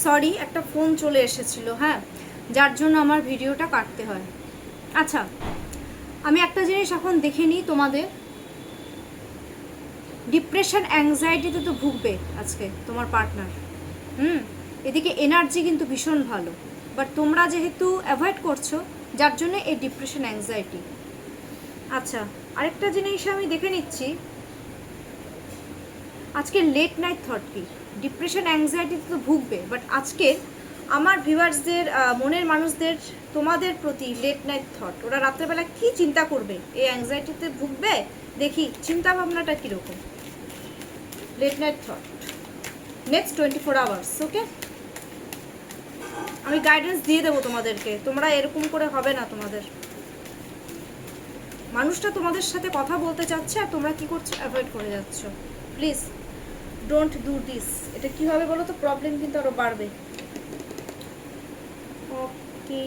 Sorry, একটা phone চলে এসেছিল, হ্যাঁ, যার জন্য আমার ভিডিওটা কাটতে হয়। আচ্ছা, আমি একটা জিনিস এখন দেখে নিই, তোমাদের ডিপ্রেশন অ্যাংজাইটিতে তো ভুগবে আজকে তোমার পার্টনার। এদিকে এনার্জি কিন্তু ভীষণ ভালো, বাট তোমরা যেহেতু অ্যাভয়েড করছো, যার জন্য এই ডিপ্রেশন অ্যাংজাইটি। আচ্ছা, আরেকটা জিনিস আমি দেখে নিচ্ছি, আজকে লেট নাইট থট কি? ডিপ্রেশন অ্যাংজাইটিতে তো ভুগবে, বাট আজকে আমার ভিউয়ার্সদের, মনের মানুষদের, তোমাদের প্রতি লেট নাইট থট, ওরা রাত্রেবেলা কি চিন্তা করবে, এই অ্যাংজাইটিতে ভুগবে। দেখি চিন্তা ভাবনাটা কীরকম। Late night thought next 24 hours. Okay, আমি গাইডেন্স দিয়ে দেবো তোমাদেরকে, তোমরা এরকম করে হবে না। তোমাদের মানুষটা তোমাদের সাথে কথা বলতে চাচ্ছে আর তোমরা কি করছো, অ্যাভয়েড করে যাচ্ছ। Please don't do this. এটা কী হবে বলো তো, প্রবলেম কিন্তু আরও বাড়বে। ওকে,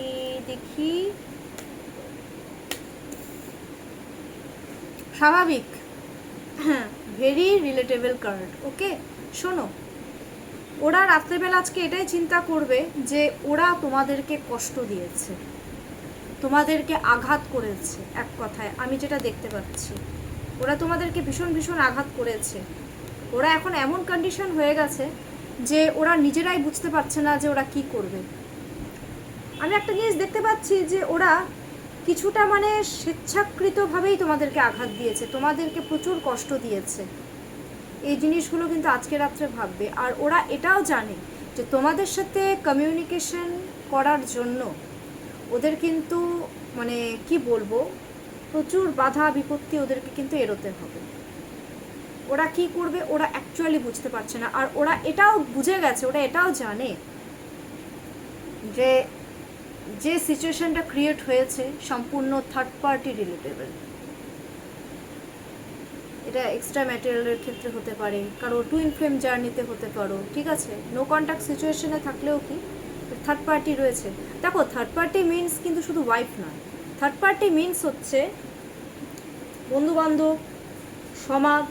দেখি, স্বাভাবিক, হ্যাঁ, ভেরি রিলেটেবল কার্ড। ওকে, শোনো, ওরা রাত্রেবেলা আজকে এটাই চিন্তা করবে যে ওরা তোমাদেরকে কষ্ট দিয়েছে, তোমাদেরকে আঘাত করেছে। এক কথায় আমি যেটা দেখতে পাচ্ছি, ওরা তোমাদেরকে ভীষণ ভীষণ আঘাত করেছে। ওরা এখন এমন কন্ডিশন হয়ে গেছে যে ওরা নিজেরাই বুঝতে পারছে না যে ওরা কি করবে। আমি একটা জিনিস দেখতে পাচ্ছি যে ওরা কিছুটা মানে স্বেচ্ছাকৃতভাবেই তোমাদেরকে আঘাত দিয়েছে, তোমাদেরকে প্রচুর কষ্ট দিয়েছে। এই জিনিসগুলো কিন্তু আজকে রাত্রে ভাববে। আর ওরা এটাও জানে যে তোমাদের সাথে কমিউনিকেশন করার জন্য ওদের কিন্তু মানে কি বলবো, প্রচুর বাধা বিপত্তি ওদেরকে কিন্তু এড়োতে হবে। ওরা কি করবে ওরা অ্যাকচুয়ালি বুঝতে পারছে না। আর ওরা এটাও বুঝে গেছে, ওরা এটাও জানে যে যে সিচুয়েশনটা ক্রিয়েট হয়েছে সম্পূর্ণ থার্ড পার্টি রিলেটেবল। এটা এক্সট্রা ম্যাটেরিয়ালের ক্ষেত্রে হতে পারে, কারো টুইন ফ্লেম জার্নিতে হতে পারো, ঠিক আছে। নো কন্ট্যাক্ট সিচুয়েশনে থাকলেও কি থার্ড পার্টি রয়েছে। দেখো, থার্ড পার্টি মিনস কিন্তু শুধু ওয়াইফ নয়, থার্ড পার্টি মিনস হচ্ছে বন্ধুবান্ধব, সমাজ,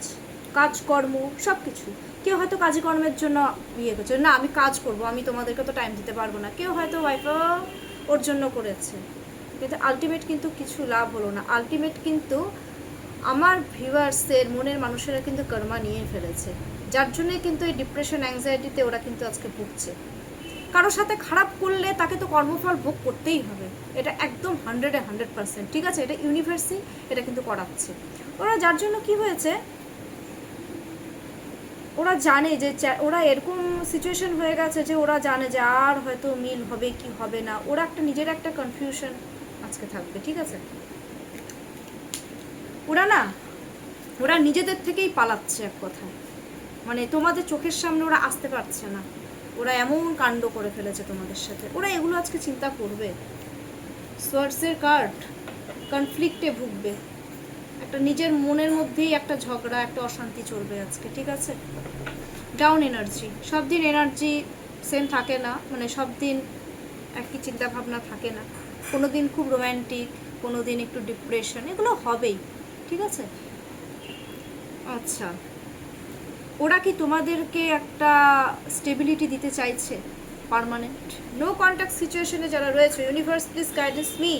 কাজকর্ম, সব কিছু। কেউ হয়তো কাজকর্মের জন্য ইয়ে করছে, না আমি কাজ করব, আমি তোমাদেরকে তো টাইম দিতে পারবো না। কেউ হয়তো ওয়াইফও ওর জন্য করেছে, কিন্তু আলটিমেট কিন্তু কিছু লাভ হলো না। আলটিমেট কিন্তু আমার ভিউয়ার্সের মনের মানুষেরা কিন্তু কর্মা নিয়ে ফেলেছে, যার জন্যে কিন্তু এই ডিপ্রেশন অ্যাংজাইটিতে ওরা কিন্তু আজকে ভুগছে। কারোর সাথে খারাপ করলে তাকে তো কর্মফল ভোগ করতেই হবে, এটা একদম 100% ঠিক আছে। এটা ইউনিভার্সই এটা কিন্তু করাচ্ছে ওরা, যার জন্য কি হয়েছে, ওরা জানে যে ওরা এরকম সিচুয়েশন হয়ে গেছে যে ওরা জানে যে আর হয়তো মিল হবে কি হবে না। ওরা একটা নিজের একটা কনফিউশন আজকে থাকবে, ঠিক আছে। ওরা নিজেদের থেকেই পালাচ্ছে, এক কথায় মানে তোমাদের চোখের সামনে ওরা আসতে পারছে না। ওরা এমন কাণ্ড করে ফেলেছে তোমাদের সাথে, ওরা এগুলো আজকে চিন্তা করবে। সোয়ার্ডসের কার্ড, কনফ্লিক্টে ভুগবে, একটা নিজের মনের মধ্যেই একটা ঝগড়া, একটা অশান্তি চলবে আজকে, ঠিক আছে। ডাউন এনার্জি, সব দিন এনার্জি সেম থাকে না, মানে সব দিন একই চিন্তা ভাবনা থাকে না। কোনো দিন খুব রোম্যান্টিক, কোনো দিন একটু ডিপ্রেশন, এগুলো হবেই, ঠিক আছে। আচ্ছা, ওরা কি তোমাদেরকে একটা স্টেবিলিটি দিতে চাইছে পার্মানেন্ট? নো কন্ট্যাক্ট সিচুয়েশনে যারা রয়েছে, ইউনিভার্স প্লিজ গাইডেন্স মি,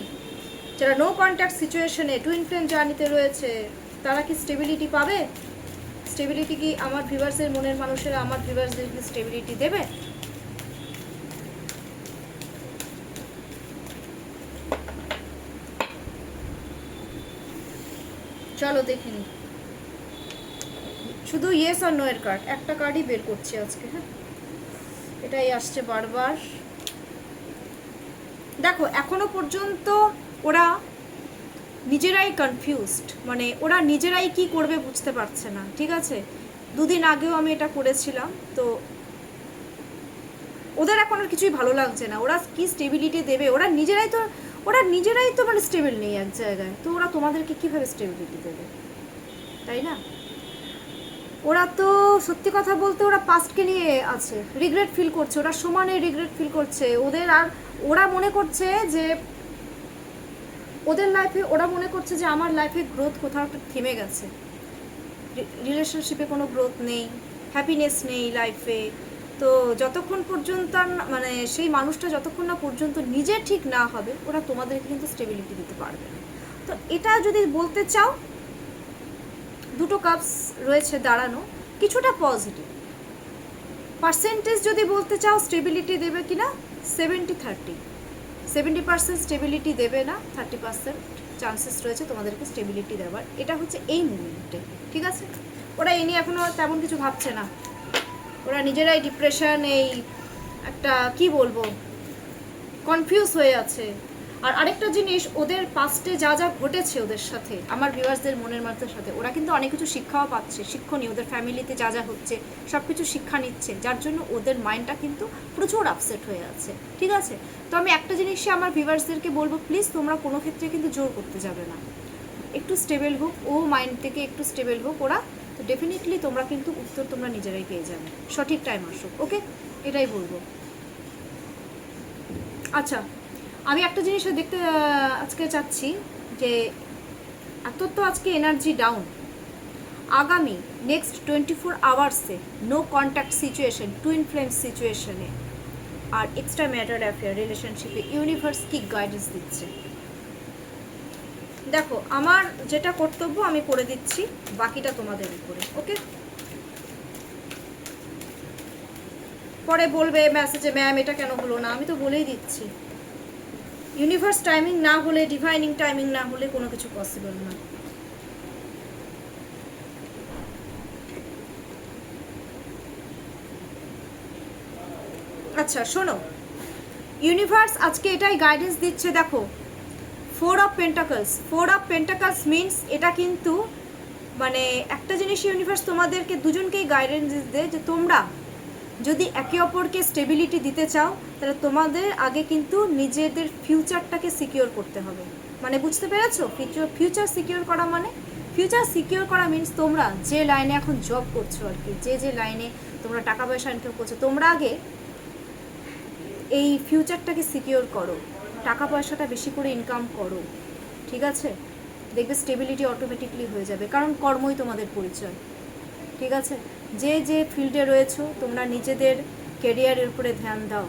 যারা নো কন্ট্যাক্ট সিচুয়েশনে টুইন ফ্লেম জার্নিতে রয়েছে, তারা কি স্টেবিলিটি পাবে? স্টেবিলিটি কি আমার ভিউয়ার্সের মনের মানুষেরা আমার ভিউয়ার্সদের কি স্টেবিলিটি দেবে? চলো দেখে নি, শুধু ইয়েস আর নো এর কার্ড, একটা কার্ডই বের করছি আজকে। হ্যাঁ, এটাই আসছে বারবার। দেখো, এখনো পর্যন্ত ওরা নিজেরাই কনফিউজড, মানে ওরা নিজেরাই কি করবে বুঝতে পারছে না, ঠিক আছে। দুদিন আগেও আমি এটা করেছিলাম, তো ওদের এখন আর কিছুই ভালো লাগছে না। ওরা কি স্টেবিলিটি দেবে, ওরা নিজেরাই তো মানে স্টেবল নেই এক জায়গায়, তো ওরা তোমাদেরকে কীভাবে স্টেবিলিটি দেবে, তাই না। ওরা তো সত্যি কথা বলতে ওরা পাস্টকে নিয়ে আছে, রিগ্রেট ফিল করছে, ওরা সমানে রিগ্রেট ফিল করছে। ওরা মনে করছে যে ওদের লাইফে, ওরা মনে করছে যে আমার লাইফে গ্রোথ কোথাও একটা থেমে গেছে, রিলেশনশিপে কোনো গ্রোথ নেই, হ্যাপিনেস নেই লাইফে, তো যতক্ষণ পর্যন্ত মানে সেই মানুষটা যতক্ষণ না পর্যন্ত নিজে ঠিক না হবে, ওরা তোমাদেরকে কিন্তু স্টেবিলিটি দিতে পারবে না। তো এটা যদি বলতে চাও, দুটো কাপস রয়েছে দাঁড়ানো, কিছুটা পজিটিভ। পার্সেন্টেজ যদি বলতে চাও স্টেবিলিটি দেবে কি না, 70-30, 70% স্টেবিলিটি দেবে না, 30% চান্সেস রয়েছে তোমাদেরকে স্টেবিলিটি দেওয়ার। এটা হচ্ছে এই মুভমেন্টে, ঠিক আছে? ওরা এই নিয়ে এখনও তেমন কিছু ভাবছে না, ওরা নিজেরাই ডিপ্রেশন, এই একটা কি বলবো, কনফিউজ হয়ে আছে। আর আরেকটা জিনিস, ওদের পাস্টে যা যা ঘটেছে ওদের সাথে, আমার ভিউয়ার্সদের মনের মানুষের সাথে, ওরা কিন্তু অনেক কিছু শিক্ষাও পাচ্ছে, শিক্ষণীয়, ওদের ফ্যামিলিতে যা যা হচ্ছে সব কিছু শিক্ষা নিচ্ছে, যার জন্য ওদের মাইন্ডটা কিন্তু প্রচুর আপসেট হয়ে আছে, ঠিক আছে? তো আমি একটা জিনিসই আমার ভিউয়ার্সদেরকে বলবো, প্লিজ তোমরা কোনো ক্ষেত্রে কিন্তু জোর করতে যাবে না, একটু স্টেবল হোক ও, মাইন্ড থেকে একটু স্টেবল হোক ওরা, তো ডেফিনেটলি তোমরা কিন্তু উত্তর তোমরা নিজেরাই পেয়ে যাবে, সঠিক টাইম আসুক, ওকে? এটাই বলবো। আচ্ছা, আমি একটা জিনিস দেখতে আজকে চাচ্ছি যে এত তো আজকে এনার্জি ডাউন, আগামী নেক্সট 24 আওয়ার্সে no contact situation, twin flame সিচুয়েশনে আর এক্সট্রা ম্যাটার অ্যাফেয়ার রিলেশনশিপে ইউনিভার্স কি গাইডেন্স দিচ্ছে দেখো। আমার যেটা কর্তব্য আমি করে দিচ্ছি, বাকিটা তোমাদের উপরে, ওকে? পরে বলবে মেসেজে, ম্যাম এটা কেন হলো না, আমি তো বলেই দিচ্ছি, ইউনিভার্স টাইমিং না হলে, ডিভাইনিং টাইমিং না হলে কোনো কিছু পসিবল না। আচ্ছা শোনো, ইউনিভার্স আজকে এটাই গাইডেন্স দিচ্ছে, দেখো 4 of pentacles, 4 of pentacles means এটা কিন্তু মানে একটা জিনিস ইউনিভার্স তোমাদেরকে দুজনকেই গাইডেন্স দেয় যে তোমরা যদি একে অপরকে স্টেবিলিটি দিতে চাও, তাহলে তোমাদের আগে কিন্তু নিজেদের ফিউচারটাকে সিকিওর করতে হবে। মানে বুঝতে পেরেছো? ফিউচার সিকিওর করা মানে, ফিউচার সিকিওর করা মিনস তোমরা যে লাইনে এখন জব করছো আর কি, যে লাইনে তোমরা টাকা পয়সা ইনকাম করছো, তোমরা আগে এই ফিউচারটাকে সিকিওর করো, টাকা পয়সাটা বেশি করে ইনকাম করো, ঠিক আছে? দেখবে স্টেবিলিটি অটোমেটিকলি হয়ে যাবে, কারণ কর্মই তোমাদের পরিচয়, ঠিক আছে? যে ফিল্ডে রয়েছো তোমরা নিজেদের ক্যারিয়ারের উপরে ধ্যান দাও।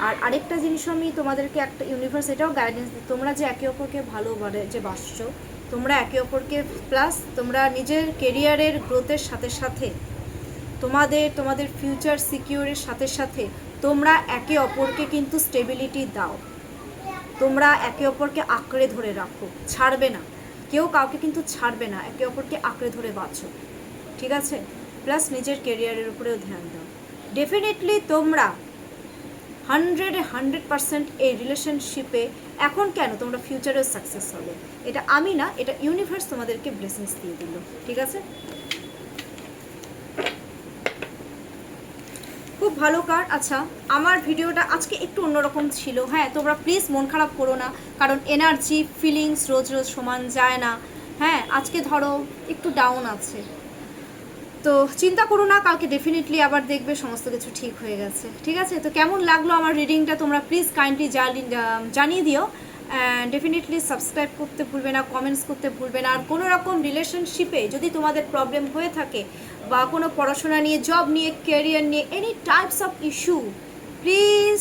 আর আরেকটা জিনিস আমি তোমাদেরকে একটা ইউনিভার্স এটাও গাইডেন্স দিই, তোমরা যে একে অপরকে ভালোবাসে যে বাসছো, তোমরা একে অপরকে, প্লাস তোমরা নিজের ক্যারিয়ারের গ্রোথের সাথে সাথে তোমাদের ফিউচার সিকিউরের সাথে সাথে তোমরা একে অপরকে কিন্তু স্টেবিলিটি দাও, তোমরা একে অপরকে আঁকড়ে ধরে রাখো, ছাড়বে না, কেউ কাউকে কিন্তু ছাড়বে না, একে অপরকে আঁকড়ে ধরে বাঁচো, ঠিক আছে? প্লাস নিজের ক্যারিয়ারের উপরেও ধ্যান দাও। ডেফিনেটলি তোমরা 100% এই রিলেশনশিপে এখন কেন, তোমরা ফিউচারেও সাকসেস হবে, এটা আমি না, এটা ইউনিভার্স তোমাদেরকে ব্লেসিংস দিয়ে দিল, ঠিক আছে? খুব ভালো কার্ড। আচ্ছা, আমার ভিডিওটা আজকে একটু অন্যরকম ছিল, হ্যাঁ? তোমরা প্লিজ মন খারাপ করো না, কারণ এনার্জি ফিলিংস রোজ রোজ সমান যায় না, হ্যাঁ? আজকে ধরো একটু ডাউন আছে, তো চিন্তা করো না, কালকে ডেফিনেটলি আবার দেখবে সমস্ত কিছু ঠিক হয়ে গেছে, ঠিক আছে? তো কেমন লাগলো আমার রিডিংটা তোমরা প্লিজ কাইন্ডলি জানিয়ে দিও। ডেফিনেটলি সাবস্ক্রাইব করতে ভুলবে না, কমেন্টস করতে ভুলবে না। আর কোনো রকম রিলেশনশিপে যদি তোমাদের প্রবলেম হয়ে থাকে, বা কোনো পড়াশোনা নিয়ে, জব নিয়ে, ক্যারিয়ার নিয়ে, any types of issue, please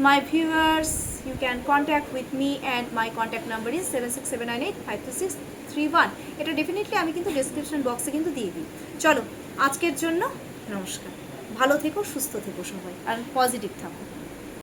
my viewers you can contact with me and my contact number is 7679852631. এটা ডেফিনেটলি আমি কিন্তু ডেসক্রিপশন বক্সে কিন্তু দিয়ে দিই। চলো আজকের জন্য নমস্কার, ভালো থেকো, সুস্থ থেকো সবাই, আর পজিটিভ থাকো।